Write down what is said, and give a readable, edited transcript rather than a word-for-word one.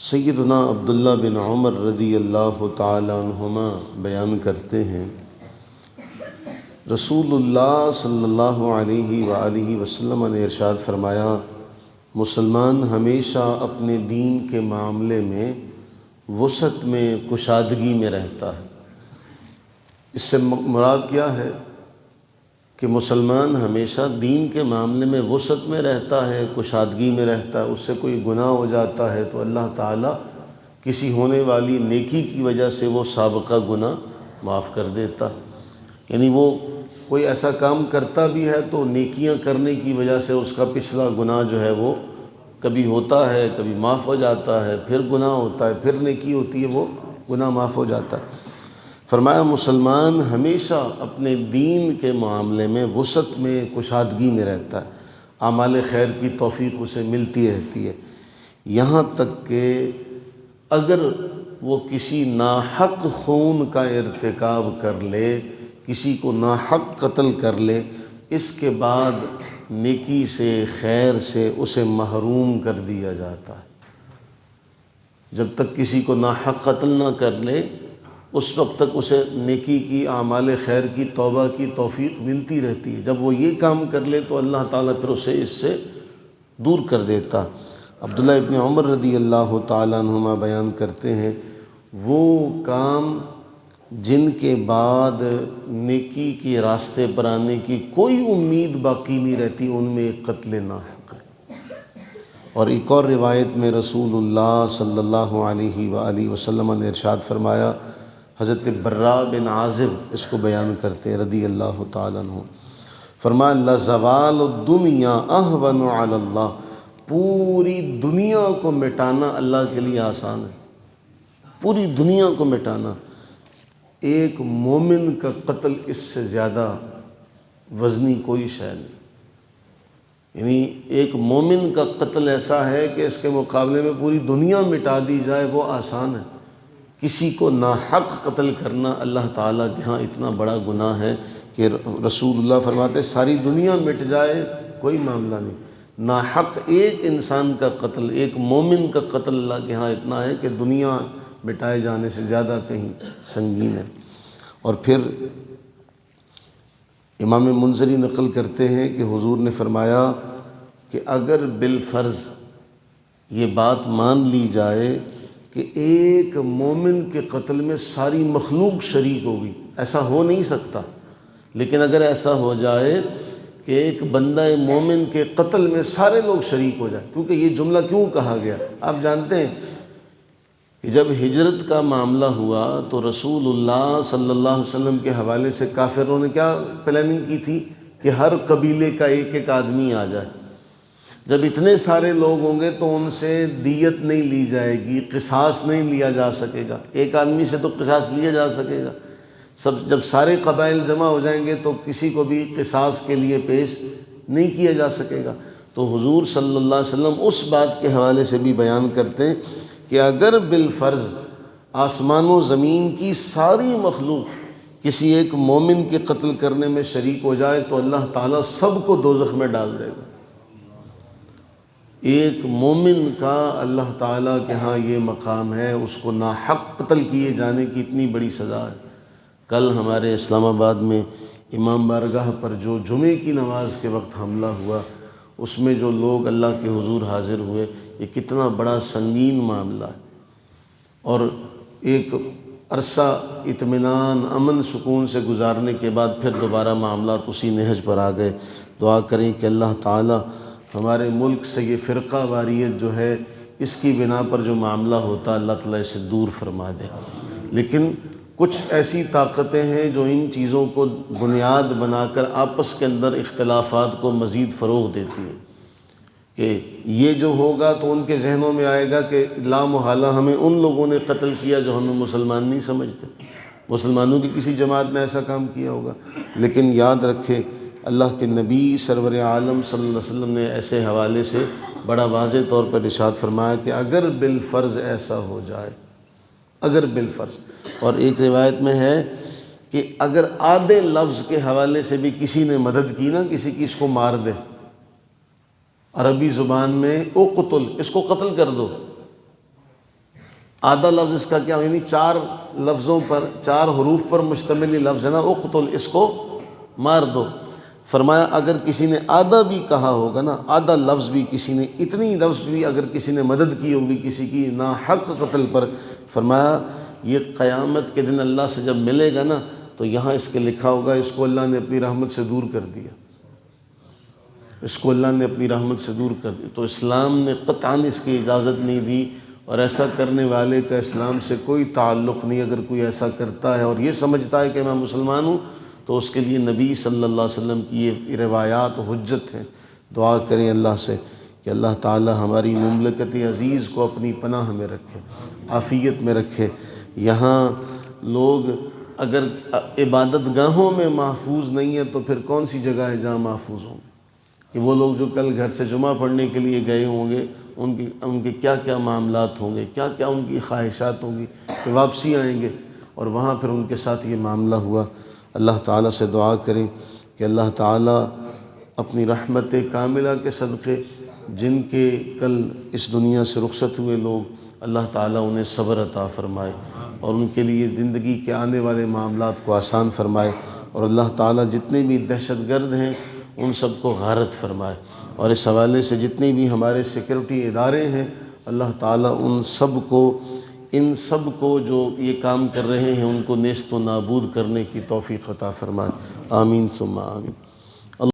سیدنا عبداللہ بن عمر رضی اللہ تعالی عنہما بیان کرتے ہیں، رسول اللہ صلی اللہ علیہ وآلہ وسلم نے ارشاد فرمایا، مسلمان ہمیشہ اپنے دین کے معاملے میں وسعت میں، کشادگی میں رہتا ہے۔ اس سے مراد کیا ہے کہ مسلمان ہمیشہ دین کے معاملے میں وسعت میں رہتا ہے، کشادگی میں رہتا ہے۔ اس سے کوئی گناہ ہو جاتا ہے تو اللہ تعالیٰ کسی ہونے والی نیکی کی وجہ سے وہ سابقہ گناہ معاف کر دیتا، یعنی وہ کوئی ایسا کام کرتا بھی ہے تو نیکیاں کرنے کی وجہ سے اس کا پچھلا گناہ جو ہے وہ کبھی ہوتا ہے، کبھی معاف ہو جاتا ہے، پھر گناہ ہوتا ہے، پھر نیکی ہوتی ہے، وہ گناہ معاف ہو جاتا ہے۔ فرمایا مسلمان ہمیشہ اپنے دین کے معاملے میں وسعت میں، کشادگی میں رہتا ہے، اعمال خیر کی توفیق اسے ملتی رہتی ہے، یہاں تک کہ اگر وہ کسی ناحق خون کا ارتکاب کر لے، کسی کو ناحق قتل کر لے، اس کے بعد نیکی سے، خیر سے اسے محروم کر دیا جاتا ہے۔ جب تک کسی کو ناحق قتل نہ کر لے اس وقت تک اسے نیکی کی، اعمال خیر کی، توبہ کی توفیق ملتی رہتی ہے۔ جب وہ یہ کام کر لے تو اللہ تعالیٰ پھر اسے اس سے دور کر دیتا۔ عبداللہ ابن عمر رضی اللہ تعالیٰ عنہما بیان کرتے ہیں، وہ کام جن کے بعد نیکی کے راستے پر آنے کی کوئی امید باقی نہیں رہتی، ان میں ایک قتل ناحق ہے۔ اور ایک اور روایت میں رسول اللہ صلی اللہ علیہ وآلہ وسلم نے ارشاد فرمایا، حضرت براء بن عازب اس کو بیان کرتے ہیں رضی اللہ تعالیٰ عنہ، فرمایا لَزَوَالُ الدُّنْيَا أَهْوَنُ عَلَى اللَّهِ، پوری دنیا کو مٹانا اللہ کے لیے آسان ہے، پوری دنیا کو مٹانا۔ ایک مومن کا قتل اس سے زیادہ وزنی کوئی شے نہیں، یعنی ایک مومن کا قتل ایسا ہے کہ اس کے مقابلے میں پوری دنیا مٹا دی جائے وہ آسان ہے۔ کسی کو ناحق قتل کرنا اللہ تعالیٰ کے ہاں اتنا بڑا گناہ ہے کہ رسول اللہ فرماتے ہیں ساری دنیا مٹ جائے کوئی معاملہ نہیں، ناحق ایک انسان کا قتل، ایک مومن کا قتل اللہ کے ہاں اتنا ہے کہ دنیا مٹائے جانے سے زیادہ کہیں سنگین ہے۔ اور پھر امام منذری نقل کرتے ہیں کہ حضور نے فرمایا کہ اگر بالفرض یہ بات مان لی جائے کہ ایک مومن کے قتل میں ساری مخلوق شریک ہوگی، ایسا ہو نہیں سکتا، لیکن اگر ایسا ہو جائے کہ ایک بندہ مومن کے قتل میں سارے لوگ شریک ہو جائیں، کیونکہ یہ جملہ کیوں کہا گیا آپ جانتے ہیں کہ جب ہجرت کا معاملہ ہوا تو رسول اللہ صلی اللہ علیہ وسلم کے حوالے سے کافروں نے کیا پلاننگ کی تھی کہ ہر قبیلے کا ایک ایک آدمی آ جائے۔ جب اتنے سارے لوگ ہوں گے تو ان سے دیت نہیں لی جائے گی، قصاص نہیں لیا جا سکے گا، ایک آدمی سے تو قصاص لیا جا سکے گا، جب سارے قبائل جمع ہو جائیں گے تو کسی کو بھی قصاص کے لیے پیش نہیں کیا جا سکے گا۔ تو حضور صلی اللہ علیہ وسلم اس بات کے حوالے سے بھی بیان کرتے ہیں کہ اگر بالفرض آسمان و زمین کی ساری مخلوق کسی ایک مومن کے قتل کرنے میں شریک ہو جائے تو اللہ تعالیٰ سب کو دوزخ میں ڈال دے گا۔ ایک مومن کا اللہ تعالیٰ کے ہاں یہ مقام ہے، اس کو ناحق قتل کیے جانے کی اتنی بڑی سزا ہے۔ کل ہمارے اسلام آباد میں امام بارگاہ پر جو جمعے کی نماز کے وقت حملہ ہوا، اس میں جو لوگ اللہ کے حضور حاضر ہوئے، یہ کتنا بڑا سنگین معاملہ ہے، اور ایک عرصہ اطمینان، امن، سکون سے گزارنے کے بعد پھر دوبارہ معاملات اسی نہج پر آ گئے۔ دعا کریں کہ اللہ تعالیٰ ہمارے ملک سے یہ فرقہ واریت جو ہے، اس کی بنا پر جو معاملہ ہوتا اللہ تعالیٰ اسے دور فرما دے۔ لیکن کچھ ایسی طاقتیں ہیں جو ان چیزوں کو بنیاد بنا کر آپس کے اندر اختلافات کو مزید فروغ دیتی ہیں کہ یہ جو ہوگا تو ان کے ذہنوں میں آئے گا کہ لا محالہ ہمیں ان لوگوں نے قتل کیا جو ہمیں مسلمان نہیں سمجھتے، مسلمانوں کی کسی جماعت نے ایسا کام کیا ہوگا۔ لیکن یاد رکھیں اللہ کے نبی سرور عالم صلی اللہ علیہ وسلم نے ایسے حوالے سے بڑا واضح طور پر ارشاد فرمایا کہ اگر بالفرض ایسا ہو جائے، اگر بالفرض، اور ایک روایت میں ہے کہ اگر آدھے لفظ کے حوالے سے بھی کسی نے مدد کی نا، کسی کی اس کو مار دے، عربی زبان میں اقتل، اس کو قتل کر دو، آدھا لفظ اس کا کیا، یعنی 4 لفظوں پر، 4 حروف پر مشتمل یہ لفظ ہے نا، اقتل، اس کو مار دو۔ فرمایا اگر کسی نے آدھا بھی کہا ہوگا نا، آدھا لفظ بھی کسی نے، اتنی لفظ بھی اگر کسی نے مدد کی ہوگی کسی کی ناحق قتل پر، فرمایا یہ قیامت کے دن اللہ سے جب ملے گا نا تو یہاں اس کے لکھا ہوگا اس کو اللہ نے اپنی رحمت سے دور کر دیا، اس کو اللہ نے اپنی رحمت سے دور کر دیا۔ تو اسلام نے قطعاً اس کی اجازت نہیں دی، اور ایسا کرنے والے کا اسلام سے کوئی تعلق نہیں۔ اگر کوئی ایسا کرتا ہے اور یہ سمجھتا ہے کہ میں مسلمان ہوں، تو اس کے لیے نبی صلی اللہ علیہ وسلم کی یہ روایات حجت ہیں۔ دعا کریں اللہ سے کہ اللہ تعالی ہماری مملکت عزیز کو اپنی پناہ میں رکھے، عافیت میں رکھے۔ یہاں لوگ اگر عبادت گاہوں میں محفوظ نہیں ہے تو پھر کون سی جگہ ہے جہاں محفوظ ہوں گے؟ کہ وہ لوگ جو کل گھر سے جمعہ پڑھنے کے لیے گئے ہوں گے، ان کے کیا کیا معاملات ہوں گے، کیا کیا ان کی خواہشات ہوں گی کہ واپسی آئیں گے، اور وہاں پھر ان کے ساتھ یہ معاملہ ہوا۔ اللہ تعالیٰ سے دعا کریں کہ اللہ تعالیٰ اپنی رحمت کاملہ کے صدقے جن کے کل اس دنیا سے رخصت ہوئے لوگ، اللہ تعالیٰ انہیں صبر عطا فرمائے اور ان کے لیے زندگی کے آنے والے معاملات کو آسان فرمائے، اور اللہ تعالیٰ جتنے بھی دہشت گرد ہیں ان سب کو غارت فرمائے، اور اس حوالے سے جتنے بھی ہمارے سیکورٹی ادارے ہیں اللہ تعالیٰ ان سب کو جو یہ کام کر رہے ہیں ان کو نیست و نابود کرنے کی توفیق عطا فرمائے۔ آمین ثم آمین۔